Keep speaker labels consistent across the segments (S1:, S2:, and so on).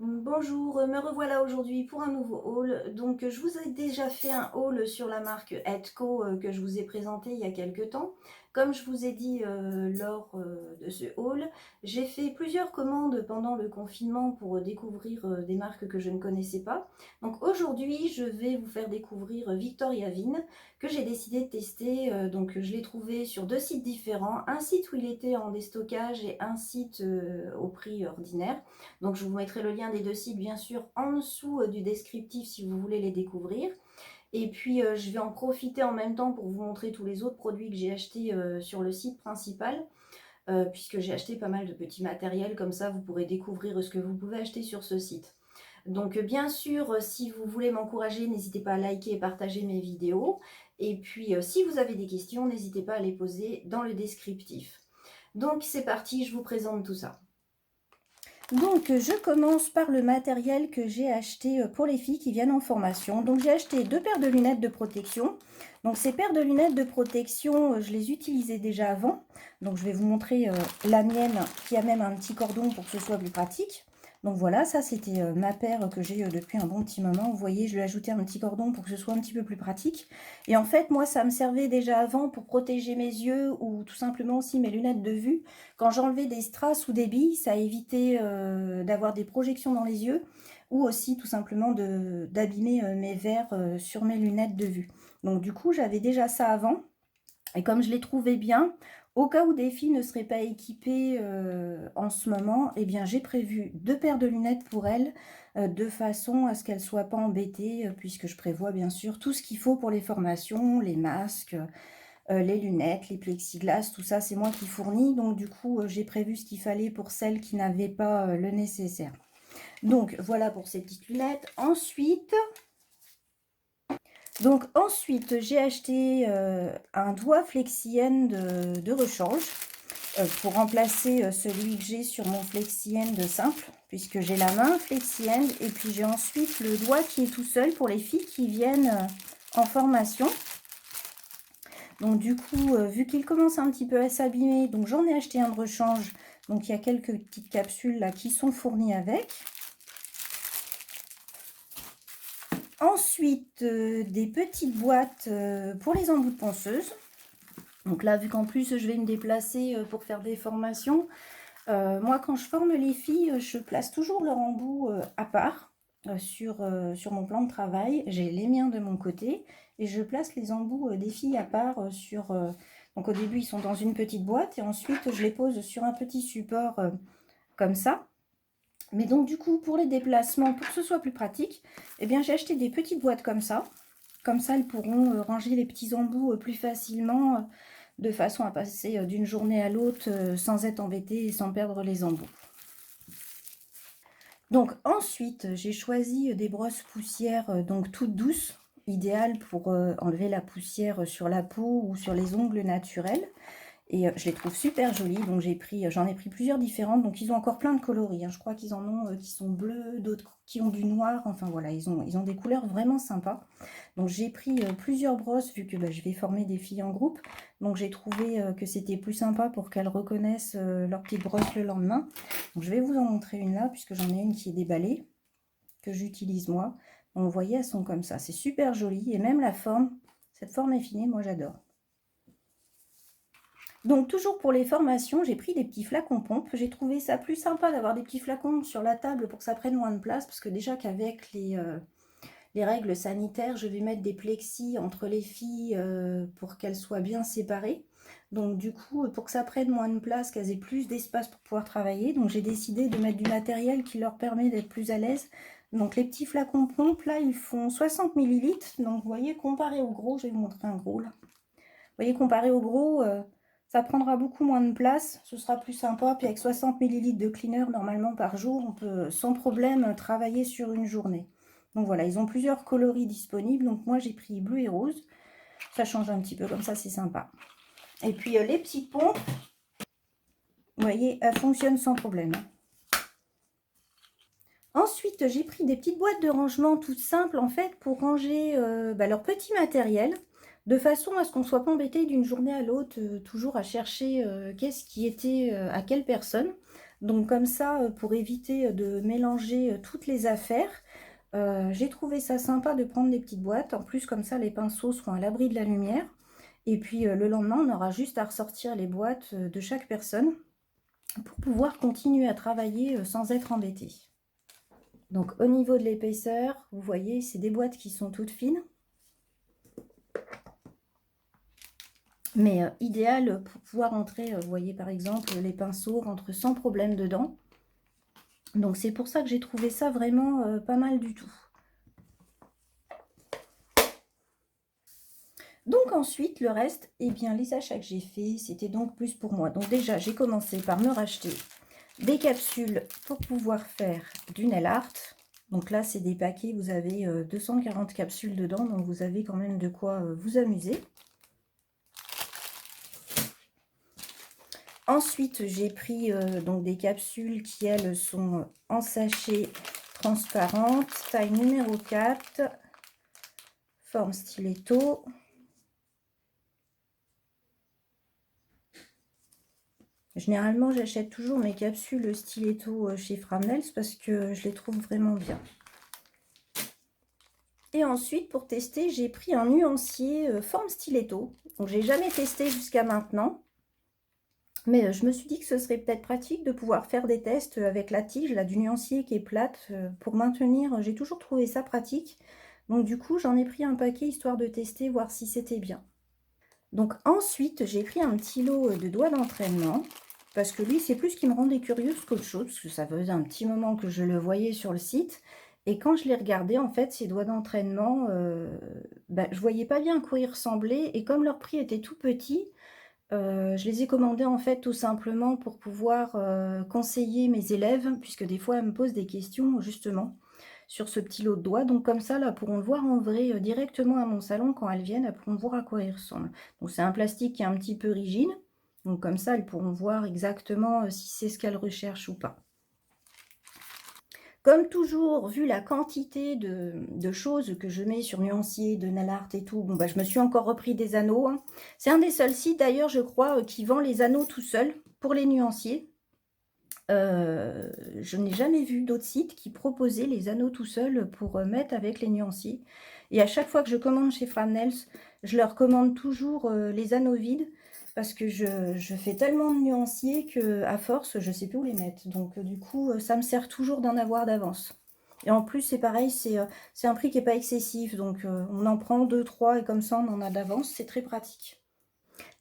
S1: Bonjour, me revoilà aujourd'hui pour un nouveau haul. Donc, je vous ai déjà fait un haul sur la marque Edco que je vous ai présenté il y a quelques temps. Comme je vous ai dit lors de ce haul, j'ai fait plusieurs commandes pendant le confinement pour découvrir des marques que je ne connaissais pas. Donc aujourd'hui, je vais vous faire découvrir Victoria Vin que j'ai décidé de tester. Donc, je l'ai trouvé sur deux sites différents, un site où il était en déstockage et un site au prix ordinaire. Donc je vous mettrai le lien des deux sites bien sûr en dessous du descriptif si vous voulez les découvrir. Et puis je vais en profiter en même temps pour vous montrer tous les autres produits que j'ai achetés sur le site principal. Puisque j'ai acheté pas mal de petits matériels, comme ça vous pourrez découvrir ce que vous pouvez acheter sur ce site. Donc bien sûr, si vous voulez m'encourager, n'hésitez pas à liker et partager mes vidéos. Et puis si vous avez des questions, n'hésitez pas à les poser dans le descriptif. Donc c'est parti, je vous présente tout ça. Donc, je commence par le matériel que j'ai acheté pour les filles qui viennent en formation. Donc, j'ai acheté deux paires de lunettes de protection. Donc, ces paires de lunettes de protection, je les utilisais déjà avant. Donc, je vais vous montrer la mienne qui a même un petit cordon pour que ce soit plus pratique. Donc, voilà, ça, c'était ma paire que j'ai depuis un bon petit moment. Vous voyez, je lui ai ajouté un petit cordon pour que ce soit un petit peu plus pratique. Et en fait, moi, ça me servait déjà avant pour protéger mes yeux ou tout simplement aussi mes lunettes de vue. Quand j'enlevais des strass ou des billes, ça évitait d'avoir des projections dans les yeux ou aussi tout simplement d'abîmer mes verres sur mes lunettes de vue. Donc du coup, j'avais déjà ça avant. Et comme je les trouvais bien, au cas où des filles ne seraient pas équipées en ce moment, eh bien j'ai prévu deux paires de lunettes pour elles, de façon à ce qu'elles ne soient pas embêtées, puisque je prévois bien sûr tout ce qu'il faut pour les formations, les masques, les lunettes, les plexiglas, tout ça, c'est moi qui fournis. Donc, du coup, j'ai prévu ce qu'il fallait pour celles qui n'avaient pas le nécessaire. Donc, voilà pour ces petites lunettes. Ensuite, j'ai acheté un doigt FlexiEnd de rechange pour remplacer celui que j'ai sur mon FlexiEnd simple, puisque j'ai la main FlexiEnd et puis j'ai ensuite le doigt qui est tout seul pour les filles qui viennent en formation. Donc du coup, vu qu'il commence un petit peu à s'abîmer, donc j'en ai acheté un de rechange. Donc il y a quelques petites capsules là qui sont fournies avec. Ensuite, des petites boîtes pour les embouts de ponceuse. Donc là, vu qu'en plus je vais me déplacer pour faire des formations, moi quand je forme les filles, je place toujours leur embout à part sur mon plan de travail. J'ai les miens de mon côté et je place les embouts des filles à part sur... donc au début ils sont dans une petite boîte et ensuite je les pose sur un petit support comme ça. Mais donc du coup pour les déplacements, pour que ce soit plus pratique, eh bien j'ai acheté des petites boîtes comme ça. Comme ça elles pourront ranger les petits embouts plus facilement de façon à passer d'une journée à l'autre sans être embêtée et sans perdre les embouts. Donc ensuite, j'ai choisi des brosses poussières donc toutes douces, idéales pour enlever la poussière sur la peau ou sur les ongles naturels. Et je les trouve super jolies, donc j'en ai pris plusieurs différentes. Donc ils ont encore plein de coloris, hein. Je crois qu'ils en ont qui sont bleus, d'autres qui ont du noir. Enfin voilà, ils ont des couleurs vraiment sympas. Donc j'ai pris plusieurs brosses vu que je vais former des filles en groupe. Donc j'ai trouvé que c'était plus sympa pour qu'elles reconnaissent leur petite brosse le lendemain. Donc je vais vous en montrer une là, puisque j'en ai une qui est déballée, que j'utilise moi. Donc vous voyez, elles sont comme ça. C'est super joli. Et même la forme, cette forme effinée, moi j'adore. Donc toujours pour les formations, j'ai pris des petits flacons pompes. J'ai trouvé ça plus sympa d'avoir des petits flacons sur la table pour que ça prenne moins de place, parce que déjà qu'avec les règles sanitaires, je vais mettre des plexis entre les filles pour qu'elles soient bien séparées. Donc du coup, pour que ça prenne moins de place, qu'elles aient plus d'espace pour pouvoir travailler, donc j'ai décidé de mettre du matériel qui leur permet d'être plus à l'aise. Donc les petits flacons pompes, là, ils font 60 ml. Donc vous voyez, comparé au gros, je vais vous montrer un gros là. Vous voyez, comparé au gros, ça prendra beaucoup moins de place, ce sera plus sympa. Puis avec 60 ml de cleaner normalement par jour, on peut sans problème travailler sur une journée. Donc voilà, ils ont plusieurs coloris disponibles. Donc moi j'ai pris bleu et rose. Ça change un petit peu, comme ça c'est sympa. Et puis les petites pompes, vous voyez, elles fonctionnent sans problème. Ensuite, j'ai pris des petites boîtes de rangement toutes simples en fait pour ranger leur petit matériel, de façon à ce qu'on ne soit pas embêté d'une journée à l'autre, toujours à chercher qu'est-ce qui était à quelle personne. Donc comme ça, pour éviter de mélanger toutes les affaires, j'ai trouvé ça sympa de prendre des petites boîtes. En plus, comme ça, les pinceaux seront à l'abri de la lumière. Et puis le lendemain, on aura juste à ressortir les boîtes de chaque personne pour pouvoir continuer à travailler sans être embêté. Donc au niveau de l'épaisseur, vous voyez, c'est des boîtes qui sont toutes fines. Mais idéal pour pouvoir entrer, vous voyez par exemple, les pinceaux rentrent sans problème dedans. Donc c'est pour ça que j'ai trouvé ça vraiment pas mal du tout. Donc ensuite, le reste, eh bien les achats que j'ai fait, c'était donc plus pour moi. Donc déjà, j'ai commencé par me racheter des capsules pour pouvoir faire du nail art. Donc là, c'est des paquets, vous avez 240 capsules dedans, donc vous avez quand même de quoi vous amuser. Ensuite, j'ai pris donc des capsules qui, elles, sont en sachet transparente, taille numéro 4, forme stiletto. Généralement, j'achète toujours mes capsules stiletto chez Framnels parce que je les trouve vraiment bien. Et ensuite, pour tester, j'ai pris un nuancier forme stiletto. Donc, j'ai jamais testé jusqu'à maintenant. Mais je me suis dit que ce serait peut-être pratique de pouvoir faire des tests avec la tige là, du nuancier qui est plate pour maintenir. J'ai toujours trouvé ça pratique. Donc du coup, j'en ai pris un paquet histoire de tester, voir si c'était bien. Donc ensuite, j'ai pris un petit lot de doigts d'entraînement. Parce que lui, c'est plus qui me rendait curieuse qu'autre chose. Parce que ça faisait un petit moment que je le voyais sur le site. Et quand je l'ai regardé, en fait, ces doigts d'entraînement, je voyais pas bien à quoi ils ressemblaient. Et comme leur prix était tout petit, je les ai commandés en fait tout simplement pour pouvoir conseiller mes élèves, puisque des fois elles me posent des questions justement sur ce petit lot de doigts. Donc comme ça, là, elles pourront le voir en vrai directement à mon salon quand elles viennent, elles pourront voir à quoi il ressemble. Donc c'est un plastique qui est un petit peu rigide, donc comme ça elles pourront voir exactement si c'est ce qu'elles recherchent ou pas. Comme toujours, vu la quantité de choses que je mets sur Nuancier, de nail art et tout, bon, je me suis encore repris des anneaux. Hein. C'est un des seuls sites d'ailleurs, je crois, qui vend les anneaux tout seul pour les nuanciers. Je n'ai jamais vu d'autres sites qui proposaient les anneaux tout seuls pour mettre avec les nuanciers. Et à chaque fois que je commande chez Framnels, je leur commande toujours les anneaux vides parce que je fais tellement de nuanciers qu'à force, je ne sais plus où les mettre. Donc du coup, ça me sert toujours d'en avoir d'avance. Et en plus, c'est pareil, c'est un prix qui n'est pas excessif. Donc on en prend 2, 3 et comme ça, on en a d'avance. C'est très pratique.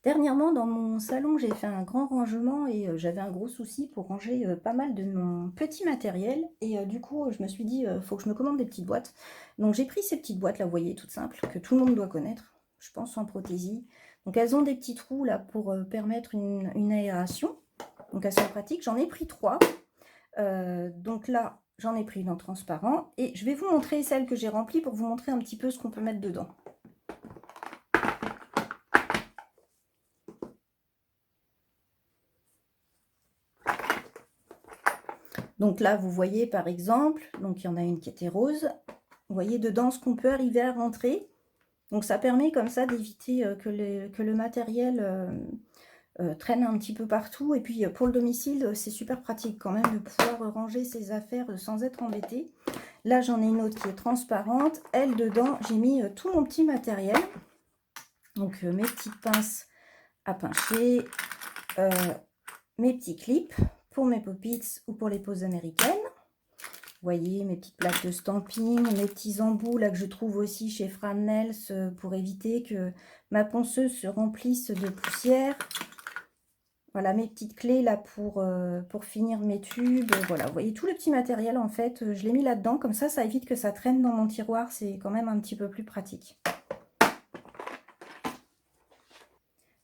S1: Dernièrement, dans mon salon, j'ai fait un grand rangement et j'avais un gros souci pour ranger pas mal de mon petit matériel. Et du coup, je me suis dit, faut que je me commande des petites boîtes. Donc j'ai pris ces petites boîtes là, vous voyez, toutes simples, que tout le monde doit connaître, je pense en prothésie. Donc elles ont des petits trous là pour permettre une aération. Donc elles sont pratiques. J'en ai pris 3. Donc là, j'en ai pris une en transparent. Et je vais vous montrer celle que j'ai remplie pour vous montrer un petit peu ce qu'on peut mettre dedans. Donc là, vous voyez par exemple, donc il y en a une qui était rose. Vous voyez dedans ce qu'on peut arriver à rentrer. Donc ça permet comme ça d'éviter que le matériel traîne un petit peu partout. Et puis pour le domicile, c'est super pratique quand même de pouvoir ranger ses affaires sans être embêté. Là, j'en ai une autre qui est transparente. Elle, dedans, j'ai mis tout mon petit matériel. Donc mes petites pinces à pincher, mes petits clips pour mes pop-its ou pour les poses américaines. Vous voyez mes petites plaques de stamping, mes petits embouts là que je trouve aussi chez Framnels pour éviter que ma ponceuse se remplisse de poussière. Voilà mes petites clés là pour finir mes tubes. Voilà, vous voyez tout le petit matériel en fait, je l'ai mis là-dedans. Comme ça évite que ça traîne dans mon tiroir. C'est quand même un petit peu plus pratique.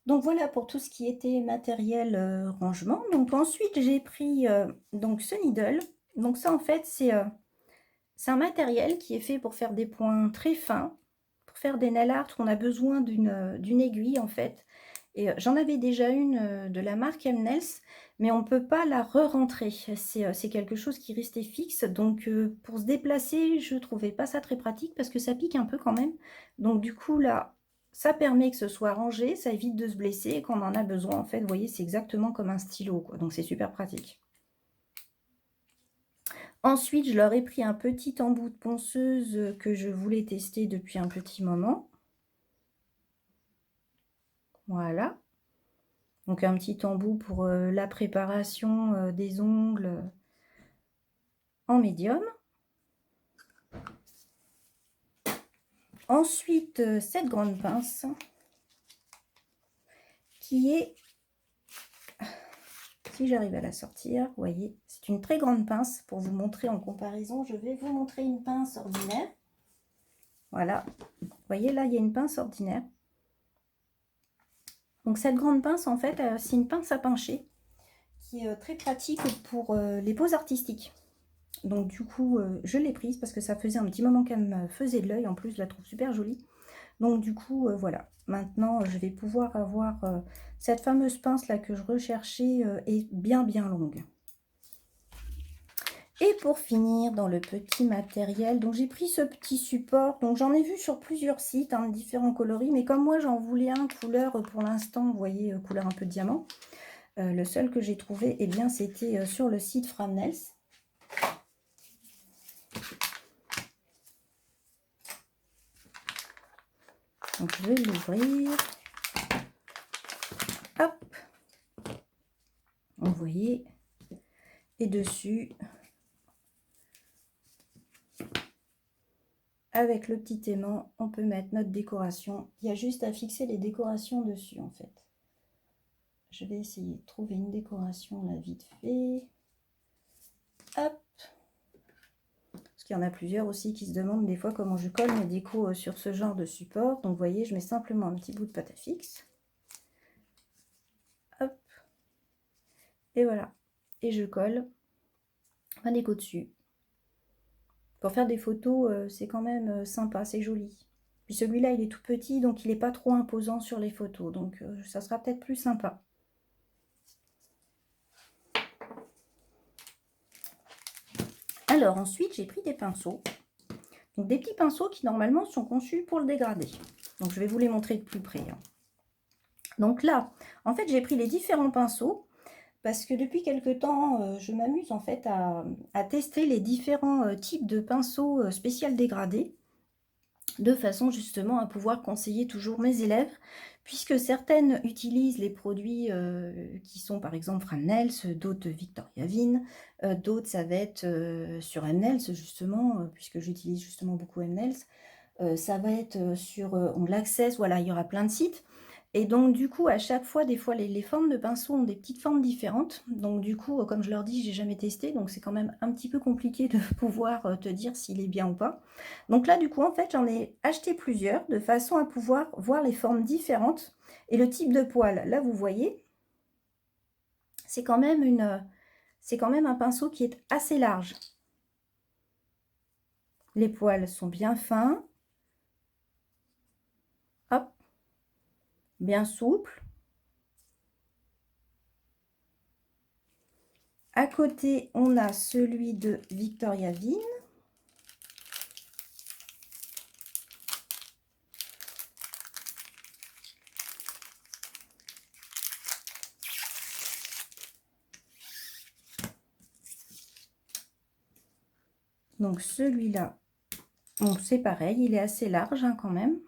S1: Donc voilà pour tout ce qui était matériel rangement. Donc ensuite j'ai pris donc ce needle. Donc ça en fait c'est un matériel qui est fait pour faire des points très fins, pour faire des nail art. On a besoin d'une aiguille en fait. Et j'en avais déjà une de la marque M-Nails, mais on ne peut pas la re-rentrer. C'est quelque chose qui restait fixe. Donc pour se déplacer, je ne trouvais pas ça très pratique parce que ça pique un peu quand même. Donc du coup là, ça permet que ce soit rangé, ça évite de se blesser et qu'on en a besoin. En fait, vous voyez, c'est exactement comme un stylo, quoi. Donc c'est super pratique. Ensuite, je leur ai pris un petit embout de ponceuse que je voulais tester depuis un petit moment. Voilà. Donc un petit embout pour la préparation des ongles en médium. Ensuite, cette grande pince qui est, si j'arrive à la sortir, vous voyez, c'est une très grande pince. Pour vous montrer en comparaison, je vais vous montrer une pince ordinaire. Voilà, vous voyez là, il y a une pince ordinaire. Donc cette grande pince, en fait, c'est une pince à pincher qui est très pratique pour les poses artistiques. Donc du coup, je l'ai prise parce que ça faisait un petit moment qu'elle me faisait de l'œil. En plus, je la trouve super jolie. Donc du coup, voilà. Maintenant, je vais pouvoir avoir cette fameuse pince là que je recherchais et bien longue. Et pour finir, dans le petit matériel, donc j'ai pris ce petit support. Donc j'en ai vu sur plusieurs sites, hein, différents coloris. Mais comme moi, j'en voulais un couleur pour l'instant, vous voyez, couleur un peu diamant. Le seul que j'ai trouvé, eh bien, c'était sur le site Framnels. Donc je vais l'ouvrir. Hop. Vous voyez. Et dessus, avec le petit aimant, on peut mettre notre décoration. Il y a juste à fixer les décorations dessus, en fait. Je vais essayer de trouver une décoration là vite fait. Hop. Parce qu'il y en a plusieurs aussi qui se demandent des fois comment je colle mes décos sur ce genre de support. Donc vous voyez, je mets simplement un petit bout de pâte à fixe. Hop. Et voilà. Et je colle ma déco dessus. Pour faire des photos, c'est quand même sympa, c'est joli. Puis celui-là, il est tout petit, donc il n'est pas trop imposant sur les photos. Donc ça sera peut-être plus sympa. Alors ensuite, j'ai pris des pinceaux. Donc des petits pinceaux qui normalement sont conçus pour le dégradé. Donc je vais vous les montrer de plus près, hein. Donc là, en fait, j'ai pris les différents pinceaux parce que depuis quelques temps, je m'amuse en fait à tester les différents types de pinceaux spécial dégradés, de façon justement à pouvoir conseiller toujours mes élèves, puisque certaines utilisent les produits qui sont par exemple Framnels, d'autres Victoria Vin, d'autres ça va être sur Mnels justement, puisque j'utilise justement beaucoup Mnels, ça va être sur Ongle Access, voilà, il y aura plein de sites. Et donc du coup, à chaque fois, des fois, les formes de pinceaux ont des petites formes différentes. Donc du coup, comme je leur dis, j'ai jamais testé, donc c'est quand même un petit peu compliqué de pouvoir te dire s'il est bien ou pas. Donc là, du coup, en fait, j'en ai acheté plusieurs, de façon à pouvoir voir les formes différentes et le type de poil. Là, vous voyez, c'est quand même un pinceau qui est assez large. Les poils sont bien fins. Hop, bien souples. À côté, on a celui de Victoria Vin. Donc celui-là, bon, c'est pareil, il est assez large hein, quand même.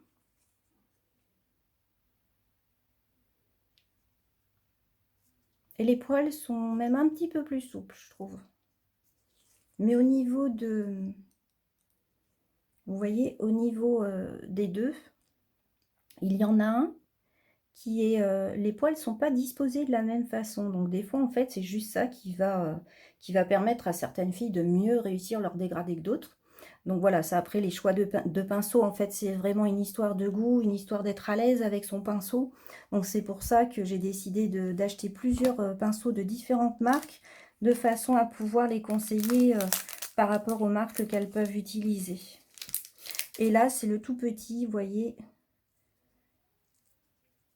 S1: Et les poils sont même un petit peu plus souples, je trouve. Mais au niveau de... Vous voyez, au niveau des deux, il y en a un qui est... les poils ne sont pas disposés de la même façon. Donc des fois, en fait, c'est juste ça qui va permettre à certaines filles de mieux réussir leur dégradé que d'autres. Donc voilà, ça après les choix de pinceau, en fait, c'est vraiment une histoire de goût, une histoire d'être à l'aise avec son pinceau. Donc c'est pour ça que j'ai décidé d'acheter plusieurs pinceaux de différentes marques, de façon à pouvoir les conseiller par rapport aux marques qu'elles peuvent utiliser. Et là, c'est le tout petit, vous voyez,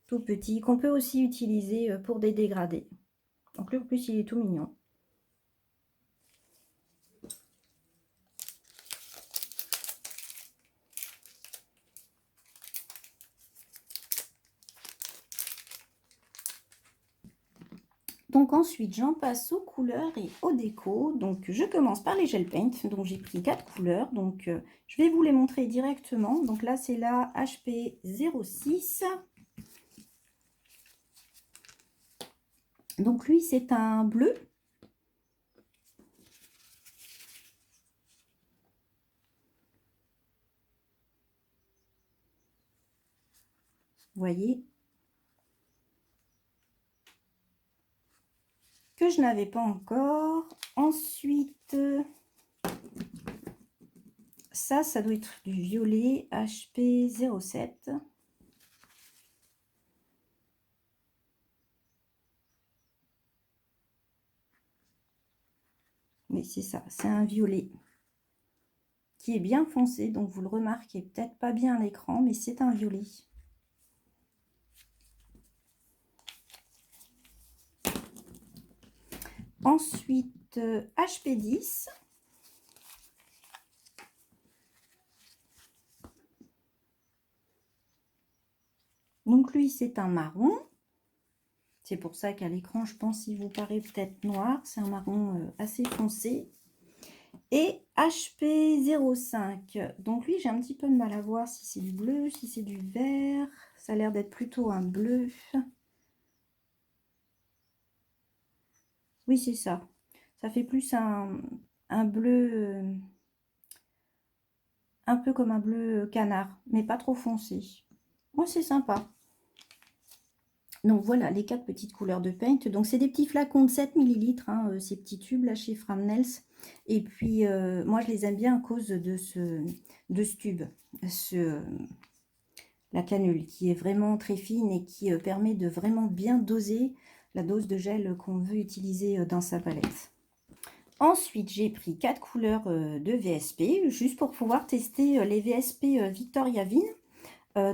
S1: tout petit, qu'on peut aussi utiliser pour des dégradés. Donc lui, en plus, il est tout mignon. Donc Donc ensuite, j'en passe aux couleurs et aux décos. Donc je commence par les gel paint. Donc j'ai pris 4 couleurs. Donc je vais vous les montrer directement. Donc là, c'est la HP 06. Donc lui, c'est un bleu. Vous voyez, que je n'avais pas encore. Ensuite, ça doit être du violet HP 07. Mais c'est ça, c'est un violet qui est bien foncé, donc vous le remarquez peut-être pas bien à l'écran, mais c'est un violet. Ensuite, HP 10. Donc lui, c'est un marron. C'est pour ça qu'à l'écran, je pense qu'il vous paraît peut-être noir. C'est un marron assez foncé. Et HP 05. Donc lui, j'ai un petit peu de mal à voir si c'est du bleu, si c'est du vert. Ça a l'air d'être plutôt un bleu. Oui, c'est ça. Ça fait plus un bleu, un peu comme un bleu canard, mais pas trop foncé. Moi, c'est sympa. Donc voilà les 4 petites couleurs de paint. Donc c'est des petits flacons de 7 ml, hein, ces petits tubes là chez Framnels. Et puis moi je les aime bien à cause de ce tube, la canule qui est vraiment très fine et qui permet de vraiment bien doser la dose de gel qu'on veut utiliser dans sa palette. Ensuite j'ai pris 4 couleurs de VSP juste pour pouvoir tester les VSP Victoria Vin.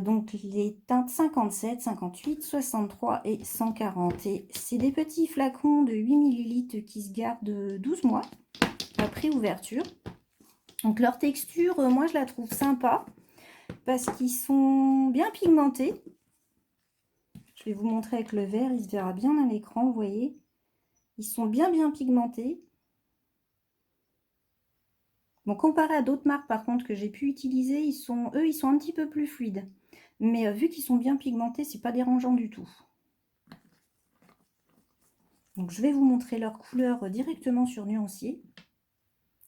S1: Donc les teintes 57, 58, 63 et 140. Et c'est des petits flacons de 8 ml qui se gardent 12 mois après ouverture. Donc leur texture, moi je la trouve sympa parce qu'ils sont bien pigmentés. Je vais vous montrer avec le vert, il se verra bien à l'écran, vous voyez. Ils sont bien pigmentés. Bon, comparé à d'autres marques par contre que j'ai pu utiliser, eux ils sont un petit peu plus fluides. Mais vu qu'ils sont bien pigmentés, c'est pas dérangeant du tout. Donc je vais vous montrer leur couleur directement sur nuancier.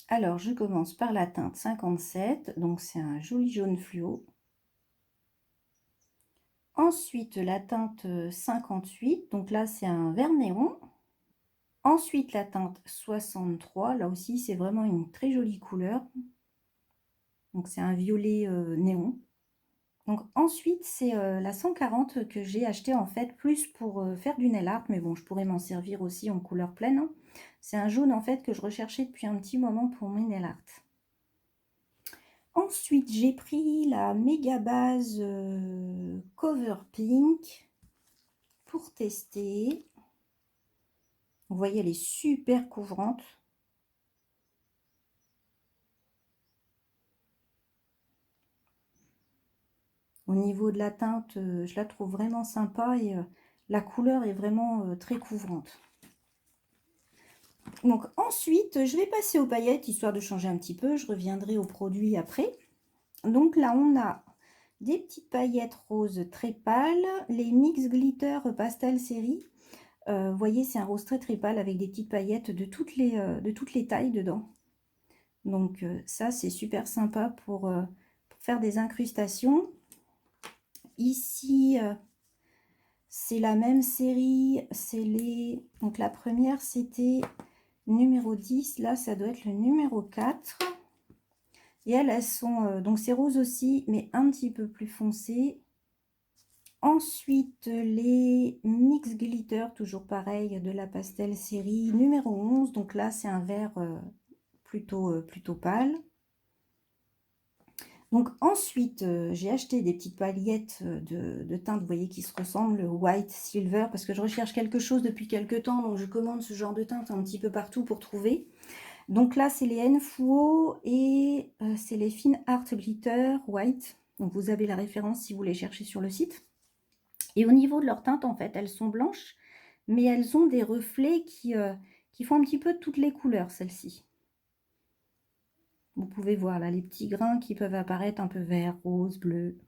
S1: Alors je commence par la teinte 57, donc c'est un joli jaune fluo. Ensuite la teinte 58, donc là c'est un vert néon. Ensuite la teinte 63, là aussi c'est vraiment une très jolie couleur. Donc c'est un violet néon. Donc ensuite c'est la 140 que j'ai acheté en fait plus pour faire du nail art, mais bon je pourrais m'en servir aussi en couleur pleine, hein. C'est un jaune en fait que je recherchais depuis un petit moment pour mes nail art. Ensuite j'ai pris la méga base Cover Pink pour tester. Vous voyez elle est super couvrante. Au niveau de la teinte, je la trouve vraiment sympa et la couleur est vraiment très couvrante. Donc ensuite, je vais passer aux paillettes, histoire de changer un petit peu. Je reviendrai aux produits après. Donc là, on a des petites paillettes roses très pâles. Les Mix Glitter Pastel série. Vous voyez, c'est un rose très pâle avec des petites paillettes de toutes les tailles dedans. Donc ça, c'est super sympa pour faire des incrustations. Ici, c'est la même série. Donc la première, c'était numéro 10. Là, ça doit être le numéro 4. Et elles sont... donc c'est rose aussi, mais un petit peu plus foncé. Ensuite, les Mix Glitter, toujours pareil, de la Pastel série numéro 11. Donc là, c'est un vert plutôt pâle. Donc ensuite, j'ai acheté des petites paillettes de teinte, vous voyez, qui se ressemblent, white, silver, parce que je recherche quelque chose depuis quelques temps, donc je commande ce genre de teinte un petit peu partout pour trouver. Donc là, c'est les Nfuo et c'est les Fine Art Glitter White. Donc vous avez la référence si vous les cherchez sur le site. Et au niveau de leur teinte, en fait, elles sont blanches, mais elles ont des reflets qui font un petit peu toutes les couleurs, celles-ci. Vous pouvez voir là les petits grains qui peuvent apparaître un peu vert, rose, bleu.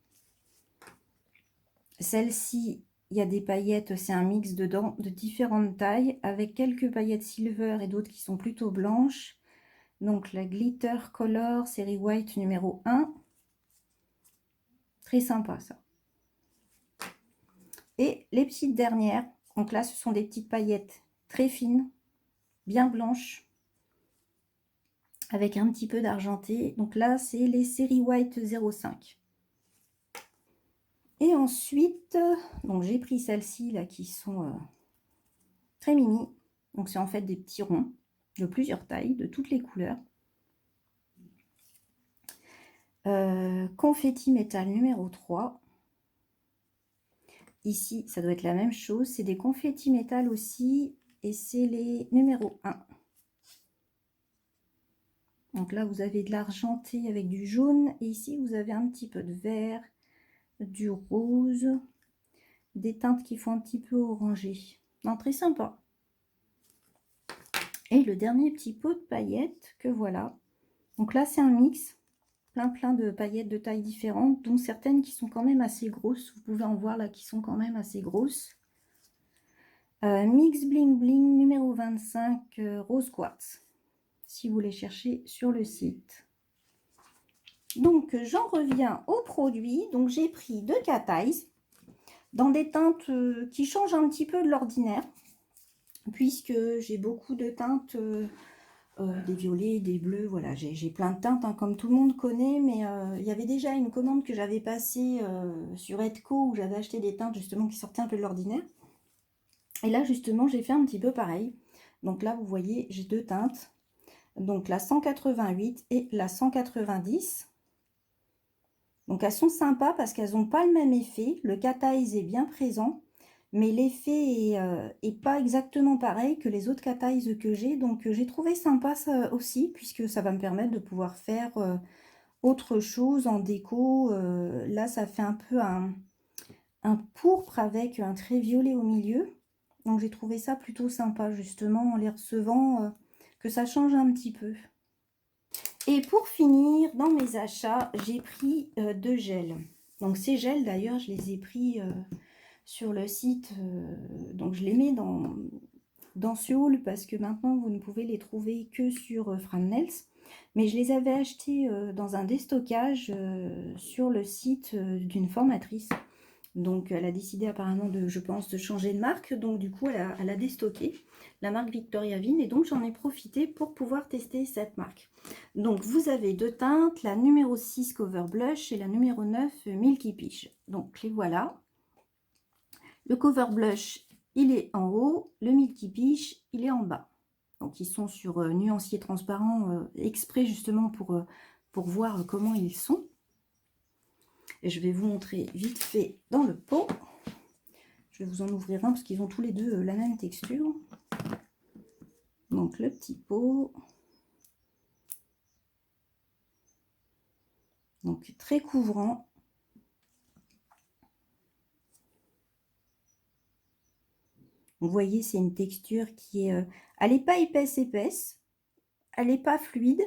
S1: Celle-ci, il y a des paillettes, c'est un mix dedans de différentes tailles avec quelques paillettes silver et d'autres qui sont plutôt blanches. Donc la Glitter Color série White numéro 1. Très sympa ça. Et les petites dernières, donc là ce sont des petites paillettes très fines, bien blanches, avec un petit peu d'argenté. Donc là c'est les séries White 05. Et ensuite, donc j'ai pris celles-ci là qui sont très mini. Donc c'est en fait des petits ronds de plusieurs tailles, de toutes les couleurs. Confetti métal numéro 3. Ici, ça doit être la même chose. C'est des confettis métal aussi. Et c'est les numéro 1. Donc là, vous avez de l'argenté avec du jaune. Et ici, vous avez un petit peu de vert, du rose, des teintes qui font un petit peu orangé. Non, très sympa. Et le dernier petit pot de paillettes que voilà. Donc là, c'est un mix. Plein de paillettes de tailles différentes, dont certaines qui sont quand même assez grosses. Vous pouvez en voir là qui sont quand même assez grosses. Mix Bling Bling numéro 25 Rose Quartz, si vous les cherchez sur le site. Donc j'en reviens au produit. Donc j'ai pris 2 cat eyes dans des teintes qui changent un petit peu de l'ordinaire, puisque j'ai beaucoup de teintes, des violets, des bleus, voilà, j'ai plein de teintes, hein, comme tout le monde connaît, mais il y avait déjà une commande que j'avais passée sur Edco, où j'avais acheté des teintes justement qui sortaient un peu de l'ordinaire. Et là justement j'ai fait un petit peu pareil. Donc là vous voyez j'ai 2 teintes, donc la 188 et la 190. Donc elles sont sympas parce qu'elles n'ont pas le même effet. Le cat eyes est bien présent, mais l'effet est pas exactement pareil que les autres cat eyes que j'ai. Donc j'ai trouvé sympa ça aussi, puisque ça va me permettre de pouvoir faire autre chose en déco. Là ça fait un peu un pourpre avec un trait violet au milieu. Donc j'ai trouvé ça plutôt sympa justement en les recevant, que ça change un petit peu. Et pour finir, dans mes achats, j'ai pris 2 gels. Donc ces gels d'ailleurs, je les ai pris sur le site. Donc je les mets dans ce haul parce que maintenant vous ne pouvez les trouver que sur Framnels. Mais je les avais achetés dans un déstockage sur le site d'une formatrice. Donc elle a décidé apparemment de, je pense, de changer de marque. Donc du coup elle a déstocké la marque Victoria Vin. Et donc j'en ai profité pour pouvoir tester cette marque. Donc vous avez 2 teintes, la numéro 6 Cover Blush et la numéro 9 Milky Peach. Donc les voilà. Le Cover Blush il est en haut, le Milky Peach il est en bas. Donc ils sont sur nuancier transparent exprès justement pour voir comment ils sont. Et je vais vous montrer vite fait dans le pot. Je vais vous en ouvrir un parce qu'ils ont tous les deux la même texture. Donc le petit pot. Donc très couvrant. Vous voyez, c'est une texture qui est... elle n'est pas épaisse. Elle n'est pas fluide.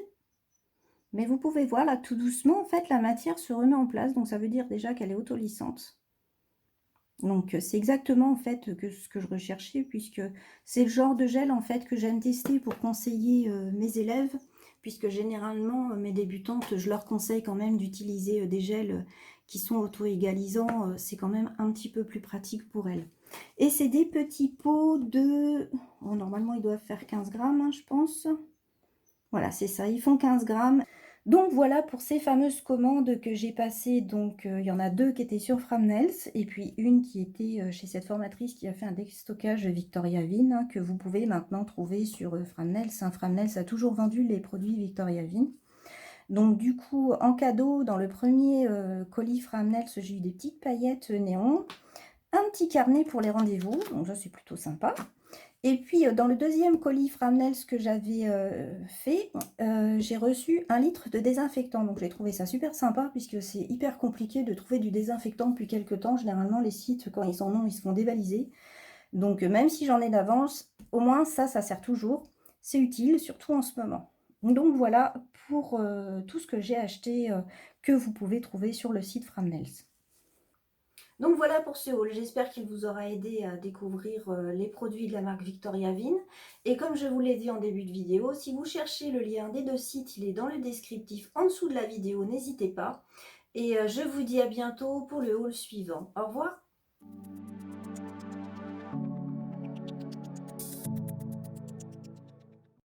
S1: Mais vous pouvez voir là, tout doucement, en fait, la matière se remet en place. Donc ça veut dire déjà qu'elle est autolissante. Donc c'est exactement en fait que ce que je recherchais, puisque c'est le genre de gel en fait que j'aime tester pour conseiller mes élèves, puisque généralement mes débutantes, je leur conseille quand même d'utiliser des gels qui sont auto-égalisants. C'est quand même un petit peu plus pratique pour elles. Et c'est des petits pots de... oh, normalement ils doivent faire 15 grammes, hein, je pense. Voilà, c'est ça, ils font 15 grammes. Donc voilà pour ces fameuses commandes que j'ai passées. Donc il y en a 2 qui étaient sur Framnels et puis une qui était chez cette formatrice qui a fait un déstockage Victoria Vin, hein, que vous pouvez maintenant trouver sur Framnels. Hein. Framnels a toujours vendu les produits Victoria Vin. Donc du coup en cadeau dans le premier colis Framnels, j'ai eu des petites paillettes néon, un petit carnet pour les rendez-vous, donc ça c'est plutôt sympa. Et puis dans le deuxième colis Framnels que j'avais fait, j'ai reçu 1 litre de désinfectant. Donc j'ai trouvé ça super sympa puisque c'est hyper compliqué de trouver du désinfectant depuis quelques temps. Généralement les sites, quand ils en ont, ils se font dévaliser. Donc même si j'en ai d'avance, au moins ça sert toujours. C'est utile, surtout en ce moment. Donc voilà pour, tout ce que j'ai acheté, que vous pouvez trouver sur le site Framnels. Donc voilà pour ce haul, j'espère qu'il vous aura aidé à découvrir, les produits de la marque Victoria Vigne et comme je vous l'ai dit en début de vidéo, si vous cherchez le lien des 2 sites, il est dans le descriptif en dessous de la vidéo, n'hésitez pas et je vous dis à bientôt pour le haul suivant. Au revoir.